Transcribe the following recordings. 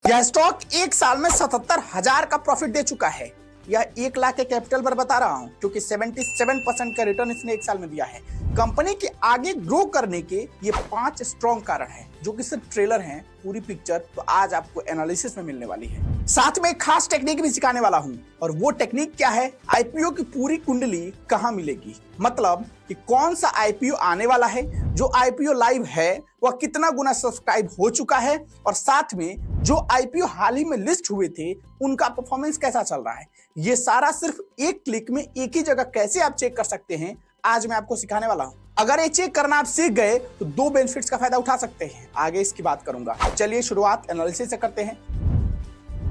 यह स्टॉक एक साल में 77,000 का प्रॉफिट दे चुका है। यह 1 लाख के कैपिटल पर बता रहा हूं, क्योंकि 77% का रिटर्न इसने एक साल में दिया है। कंपनी के आगे ग्रो करने के ये 5 स्ट्रॉन्ग कारण हैं, जो कि सिर्फ ट्रेलर हैं। पूरी पिक्चर तो आज आपको एनालिसिस में मिलने वाली है। साथ में एक खास टेक्निक भी सिखाने वाला हूं, और वो टेक्निक क्या है, आईपीओ की पूरी कुंडली कहां मिलेगी, मतलब कि कौन सा आईपीओ आने वाला है, जो आईपीओ लाइव है वह कितना गुना सब्सक्राइब हो चुका है, और साथ में जो आईपीओ हाल ही में लिस्ट हुए थे उनका परफॉर्मेंस कैसा चल रहा है। ये सारा सिर्फ एक क्लिक में एक ही जगह कैसे आप चेक कर सकते हैं, आज मैं आपको सिखाने वाला हूं। अगर ये चेक करना आप सीख गए तो 2 बेनिफिट्स का फायदा उठा सकते हैं। आगे इसकी बात करूंगा। चलिए शुरुआत एनालिसिस से करते हैं।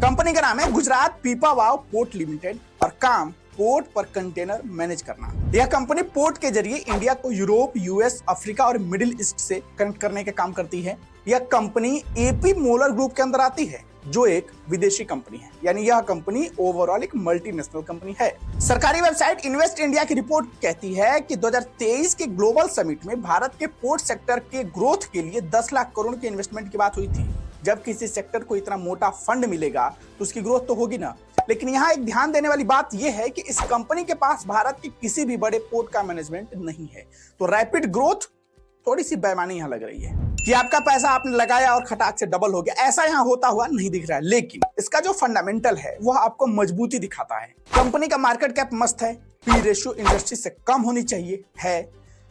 कंपनी का नाम है गुजरात पीपावाव पोर्ट लिमिटेड, और काम पोर्ट पर कंटेनर मैनेज करना। यह कंपनी पोर्ट के जरिए इंडिया को यूरोप, यूएस, अफ्रीका और मिडिल ईस्ट से कनेक्ट करने का काम करती है। यह कंपनी एपी मोलर ग्रुप के अंदर आती है, जो एक विदेशी कंपनी है, यानी यह कंपनी ओवरऑल एक मल्टीनेशनल कंपनी है। सरकारी वेबसाइट इन्वेस्ट इंडिया की रिपोर्ट कहती है कि 2023 के ग्लोबल समिट में भारत के पोर्ट सेक्टर के ग्रोथ के लिए 10 लाख करोड़ के इन्वेस्टमेंट की बात हुई थी। जब किसी सेक्टर को इतना मोटा फंड मिलेगा तो उसकी ग्रोथ तो होगी ना। लेकिन यहाँ एक ध्यान देने वाली बात यह है कि इस कंपनी के पास भारत के किसी भी बड़े पोर्ट का मैनेजमेंट नहीं है, तो रैपिड ग्रोथ थोड़ी सी बेईमानी यहाँ लग रही है कि आपका पैसा आपने लगाया और खटाक से डबल हो गया। ऐसा यहाँ होता हुआ नहीं दिख रहा है, लेकिन इसका जो फंडामेंटल है वह आपको मजबूती दिखाता है। कंपनी का मार्केट कैप मस्त है, पी रेशियो इंडस्ट्री से कम होनी चाहिए है,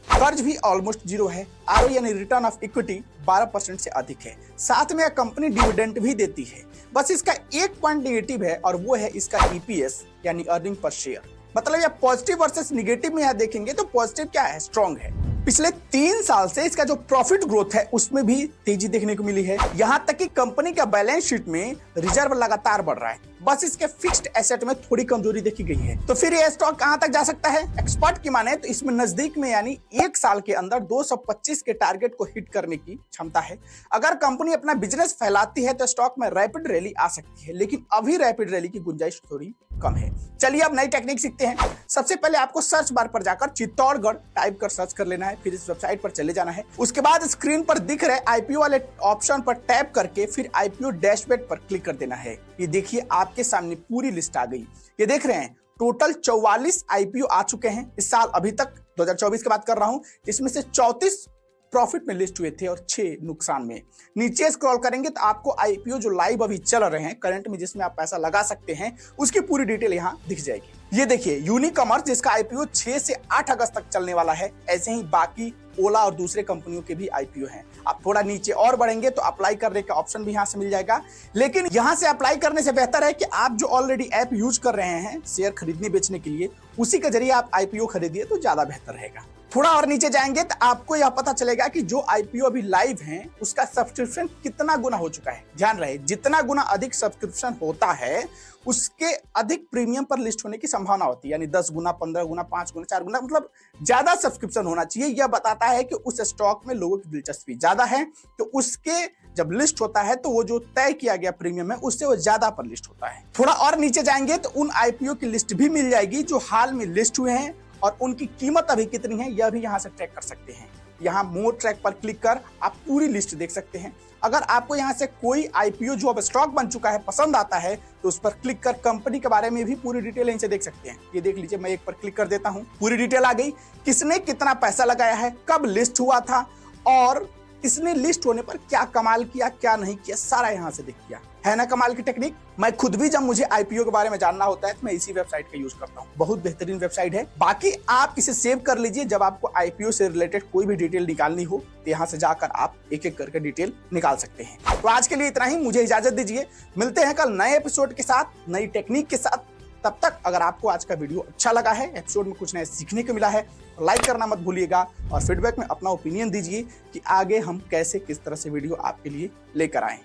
कर्ज भी ऑलमोस्ट जीरो है, आरओ यानी रिटर्न ऑफ इक्विटी 12% से अधिक है। साथ में यह कंपनी डिविडेंड भी देती है। बस इसका एक पॉइंट नेगेटिव है, और वो है इसका ईपीएस यानी अर्निंग पर शेयर। मतलब यह पॉजिटिव वर्सेस नेगेटिव में यह देखेंगे तो पॉजिटिव क्या है, स्ट्रॉन्ग है। पिछले 3 साल से इसका जो प्रॉफिट ग्रोथ है उसमें भी तेजी देखने को मिली है। यहाँ तक कि कंपनी का बैलेंस शीट में रिजर्व लगातार बढ़ रहा है, बस इसके फिक्स्ड एसेट में थोड़ी कमजोरी देखी गई है। तो फिर यह स्टॉक कहां तक जा सकता है? एक्सपर्ट की माने तो इसमें नजदीक में यानी 1 साल के अंदर 225 के टारगेट को हिट करने की क्षमता है। अगर कंपनी अपना बिजनेस फैलाती है तो स्टॉक में रैपिड रैली आ सकती है, लेकिन अभी रैपिड रैली की गुंजाइश थोड़ी कम है। चलिए अब नई टेक्निक सीखते हैं। सबसे पहले आपको सर्च बार पर जाकर चित्तौड़गढ़ टाइप कर सर्च कर लेना है, फिर इस वेबसाइट पर चले जाना है। उसके बाद स्क्रीन पर दिख रहे आईपीओ वाले ऑप्शन पर टैप करके फिर आईपीओ डैशबोर्ड पर क्लिक कर देना है। ये देखिए आपके सामने पूरी लिस्ट आ गई। ये देख रहे हैं टोटल 44 आईपीओ आ चुके हैं इस साल, अभी तक 2024 की बात कर रहा हूं, जिसमें से 34 प्रॉफिट में लिस्ट हुए थे और 6 नुकसान में। नीचे स्क्रॉल करेंगे तो आपको आईपीओ जो लाइव अभी चल रहे हैं करंट में, जिसमें आप पैसा लगा सकते हैं, उसकी पूरी डिटेल यहां दिख जाएगी। ये देखिए यूनिकॉमर्स, जिसका आईपीओ 6 से 8 अगस्त तक चलने वाला है। ऐसे ही बाकी ओला और दूसरे कंपनियों के भी आईपीओ हैं। आप थोड़ा नीचे और बढ़ेंगे तो अप्लाई करने का ऑप्शन भी यहां से मिल जाएगा, लेकिन यहां से अप्लाई करने से बेहतर है कि आप जो ऑलरेडी ऐप यूज कर रहे हैं शेयर खरीदने बेचने के लिए, उसी के जरिए आप आईपीओ खरीदिए तो ज्यादा बेहतर रहेगा। थोड़ा और नीचे जाएंगे तो आपको यह पता चलेगा कि जो आईपीओ अभी लाइव हैं उसका सब्सक्रिप्शन कितना गुना हो चुका है। ध्यान रहे, जितना गुना अधिक सब्सक्रिप्शन होता है उसके अधिक प्रीमियम पर लिस्ट होने की संभावना होती है, यानी 10 गुना, 15 गुना, 5 गुना, 4 गुना, मतलब ज्यादा सब्सक्रिप्शन होना चाहिए। यह बताता है कि उस स्टॉक में लोगों की दिलचस्पी ज्यादा है, तो उसके जब लिस्ट होता है तो वो जो तय किया गया प्रीमियम है उससे वो ज्यादा पर लिस्ट होता है। थोड़ा और नीचे जाएंगे तो उन आईपीओ की लिस्ट भी मिल जाएगी जो हाल में लिस्ट हुए हैं, और उनकी कीमत अभी कितनी है यह भी यहां से ट्रैक कर सकते हैं। यहाँ मोर ट्रैक पर क्लिक कर आप पूरी लिस्ट देख सकते हैं। अगर आपको यहाँ से कोई आईपीओ जो अब स्टॉक बन चुका है पसंद आता है तो उस पर क्लिक कर कंपनी के बारे में भी पूरी डिटेल यहीं से देख सकते हैं। ये देख लीजिए, मैं एक पर क्लिक कर देता हूँ, पूरी डिटेल आ गई। किसने कितना पैसा लगाया है, कब लिस्ट हुआ था, और इसने लिस्ट होने पर क्या कमाल किया, क्या नहीं किया, सारा यहां से दिख गया। है ना कमाल की टेक्निक। मैं खुद भी जब मुझे आईपीओ के बारे में जानना होता है तो मैं इसी वेबसाइट का यूज करता हूं। बहुत बेहतरीन वेबसाइट है। बाकी आप इसे सेव कर लीजिए, जब आपको आईपीओ से रिलेटेड कोई भी डिटेल निकालनी हो तो यहां से जाकर आप एक एक करके डिटेल निकाल सकते हैं। तो आज के लिए इतना ही, मुझे इजाजत दीजिए। मिलते हैं कल नए एपिसोड के साथ, नई टेक्निक के साथ। तब तक अगर आपको आज का वीडियो अच्छा लगा है, एपिसोड में कुछ नया सीखने को मिला है, तो लाइक करना मत भूलिएगा, और फीडबैक में अपना ओपिनियन दीजिए कि आगे हम कैसे किस तरह से वीडियो आपके लिए लेकर आएं।